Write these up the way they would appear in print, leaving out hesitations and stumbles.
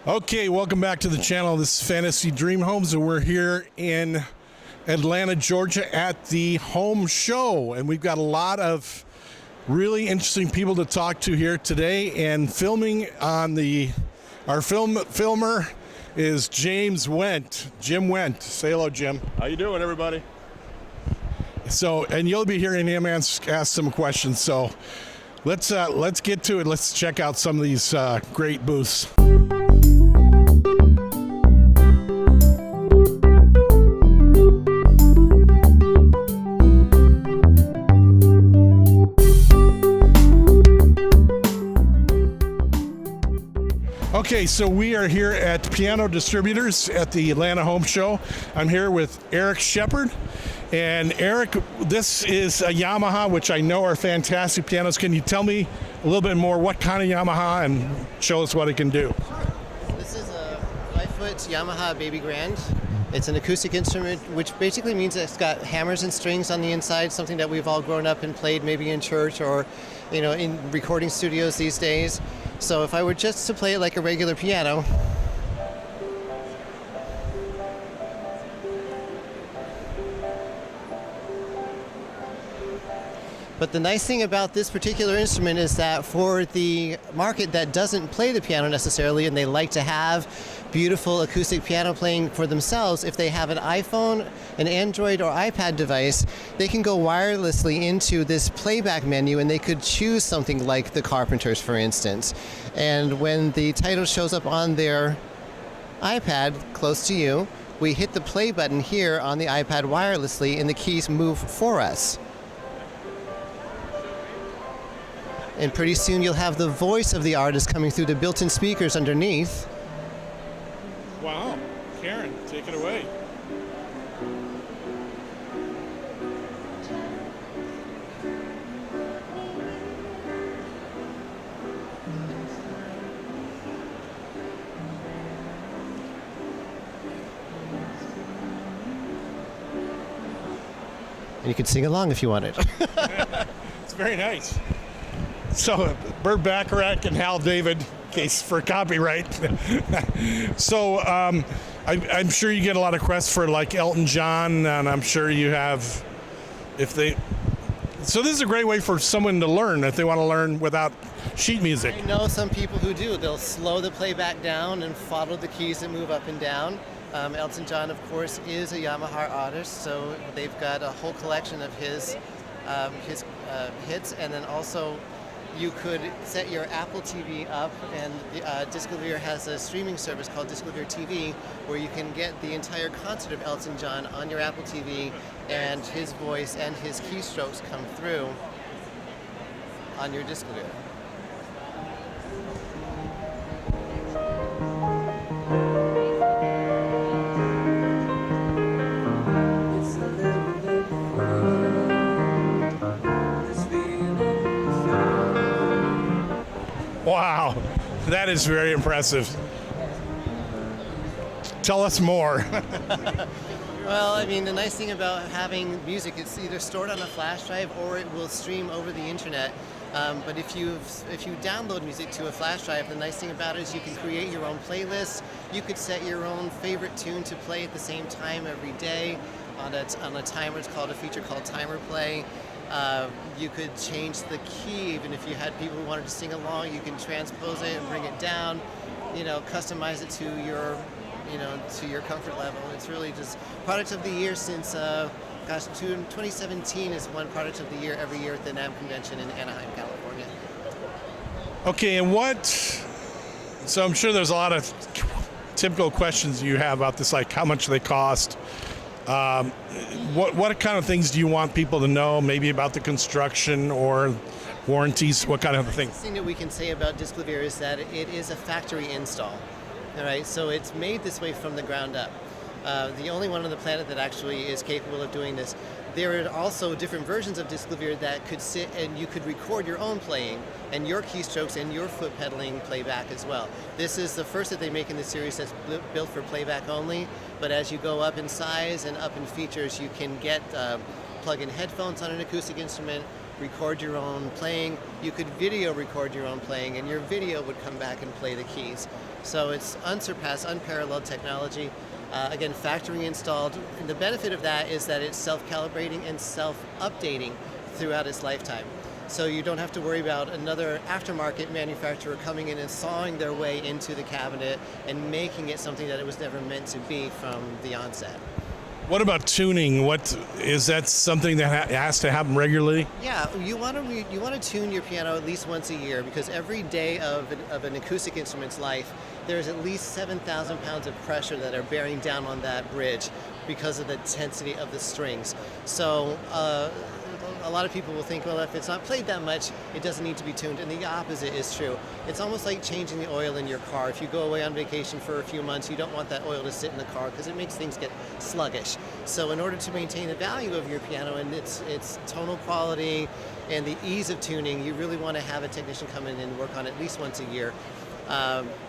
Okay, welcome back to the channel. This is Fantasy Dream Homes, and we're here in Atlanta, Georgia at the home show. And we've got a lot of really interesting people to talk to here today. And filming on our filmer is James Wendt. Jim Wendt. Say hello, Jim. How you doing, everybody? So, and you'll be hearing him ask some questions. So let's get to it. Let's check out some of these great booths. Okay, so we are here at Piano Distributors at the Atlanta Home Show. I'm here with Erik Shepard. And Erik, this is a Yamaha, which I know are fantastic pianos. Can you tell me a little bit more what kind of Yamaha and show us what it can do? This is a 5-foot Yamaha Baby Grand. It's an acoustic instrument, which basically means it's got hammers and strings on the inside, something that we've all grown up and played maybe in church or, in recording studios these days. So if I were just to play it like a regular piano, but the nice thing about this particular instrument is that for the market that doesn't play the piano necessarily and they like to have beautiful acoustic piano playing for themselves, if they have an iPhone, an Android, or iPad device, they can go wirelessly into this playback menu and they could choose something like the Carpenters, for instance. And when the title shows up on their iPad close to you, we hit the play button here on the iPad wirelessly and the keys move for us. And pretty soon you'll have the voice of the artist coming through the built-in speakers underneath. Wow. Karen, take it away. And you can sing along if you wanted. It's very nice. So, Burt Bacharach and Hal David, case for copyright. So, I'm sure you get a lot of requests for like Elton John, and I'm sure you have, so this is a great way for someone to learn if they want to learn without sheet music. I know some people who do. They'll slow the playback down and follow the keys that move up and down. Elton John, of course, is a Yamaha artist, so they've got a whole collection of his hits, and then also you could set your Apple TV up, and Discover has a streaming service called Discover TV where you can get the entire concert of Elton John on your Apple TV, and his voice and his keystrokes come through on your Discover. Wow, that is very impressive. Tell us more. Well, I mean, the nice thing about having music, it's either stored on a flash drive or it will stream over the internet. But if you download music to a flash drive, the nice thing about it is you can create your own playlist. You could set your own favorite tune to play at the same time every day on a timer. It's called a feature called Timer Play. You could change the key, even if you had people who wanted to sing along, you can transpose it and bring it down, customize it to your comfort level. It's really just product of the year since, 2017 is one product of the year every year at the NAMM convention in Anaheim, California. Okay, and so I'm sure there's a lot of typical questions you have about this, like how much they cost. What kind of things do you want people to know, maybe about the construction or warranties? What kind of thing? The thing that we can say about Discover is that it is a factory install. All right, so it's made this way from the ground up. The only one on the planet that actually is capable of doing this. There are also different versions of Discover that could sit and you could record your own playing and your keystrokes and your foot pedaling playback as well. This is the first that they make in the series that's built for playback only, but as you go up in size and up in features, you can get plug-in headphones on an acoustic instrument, record your own playing. You could video record your own playing, and your video would come back and play the keys. So it's unsurpassed, unparalleled technology. Again, factory installed. And the benefit of that is that it's self-calibrating and self-updating throughout its lifetime. So you don't have to worry about another aftermarket manufacturer coming in and sawing their way into the cabinet and making it something that it was never meant to be from the onset. What about tuning? Is that something that has to happen regularly? Yeah, you want to tune your piano at least once a year, because every day of an acoustic instrument's life, there's at least 7,000 pounds of pressure that are bearing down on that bridge because of the intensity of the strings. So a lot of people will think, well, if it's not played that much, it doesn't need to be tuned, and the opposite is true. It's almost like changing the oil in your car. If you go away on vacation for a few months, you don't want that oil to sit in the car because it makes things get sluggish. So in order to maintain the value of your piano and its tonal quality and the ease of tuning, you really want to have a technician come in and work on it at least once a year.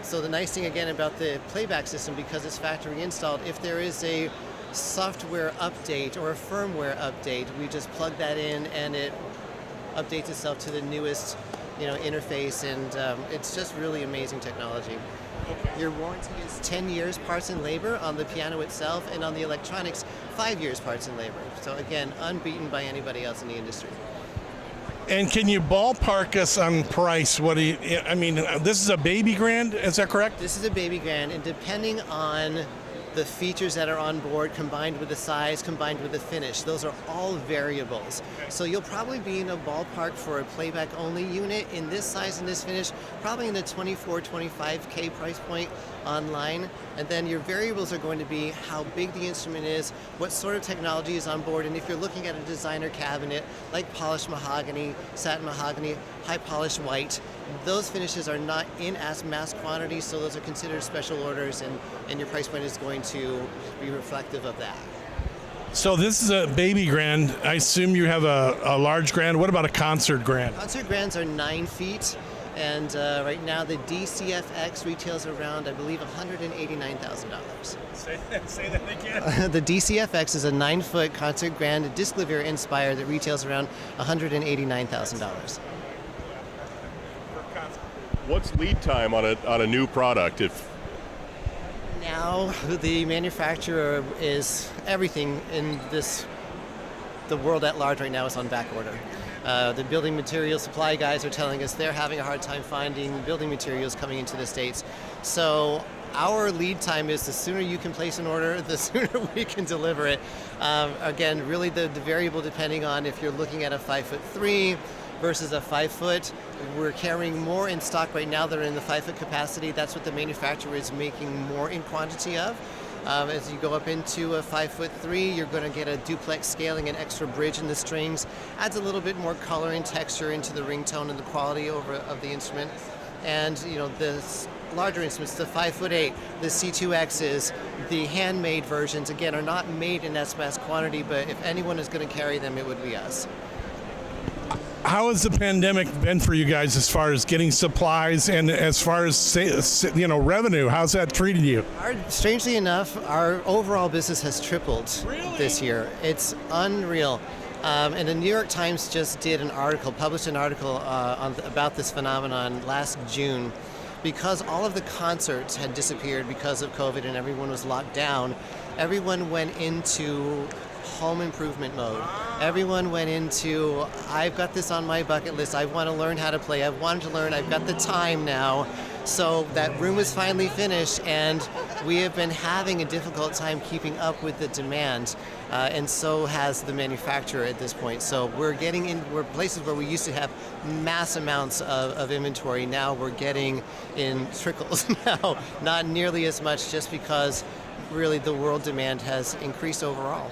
So the nice thing again about the playback system, because it's factory installed, if there is a software update or a firmware update, we just plug that in and it updates itself to the newest interface, and it's just really amazing technology. Okay. Your warranty is 10 years parts and labor on the piano itself, and on the electronics 5 years parts and labor. So again, unbeaten by anybody else in the industry. And can you ballpark us on price? This is a baby grand, is that correct? This is a baby grand, and depending on the features that are on board, combined with the size, combined with the finish, those are all variables. So you'll probably be in a ballpark for a playback only unit in this size and this finish, probably in the 24, 25K price point online. And then your variables are going to be how big the instrument is, what sort of technology is on board, and if you're looking at a designer cabinet like polished mahogany, satin mahogany, high polished white, those finishes are not in as mass quantity, so those are considered special orders, and your price point is going to be reflective of that. So this is a baby grand. I assume you have a large grand. What about a concert grand? Concert grands are 9 feet, and right now the DCFX retails around, I believe, $189,000. Say that again. The DCFX is a 9-foot concert grand, disc Livier inspired, that retails around $189,000. What's lead time on a new product? Now the manufacturer is everything in the world at large right now is on back order. The building material supply guys are telling us they're having a hard time finding building materials coming into the States. So our lead time is the sooner you can place an order, the sooner we can deliver it. Again, really the variable depending on if you're looking at a 5'3" versus a 5 foot. We're carrying more in stock right now that are in the 5 foot capacity. That's what the manufacturer is making more in quantity of. As you go up into a 5'3", you're going to get a duplex scaling and extra bridge in the strings. Adds a little bit more color and texture into the ringtone and the quality of the instrument. And the larger instruments, the 5'8", the C2Xs, the handmade versions, again, are not made in that mass quantity, but if anyone is going to carry them, it would be us. How has the pandemic been for you guys as far as getting supplies and as far as revenue? How's that treated you? Strangely enough, our overall business has tripled this year. It's unreal. And the New York Times just published an article about this phenomenon last June. Because all of the concerts had disappeared because of COVID and everyone was locked down, everyone went into home improvement mode. Everyone went into, I've got this on my bucket list, I want to learn how to play, I've wanted to learn, I've got the time now. So that room is finally finished, and we have been having a difficult time keeping up with the demand, and so has the manufacturer at this point. So we're places where we used to have mass amounts of inventory, now we're getting in trickles now, not nearly as much, just because really the world demand has increased overall.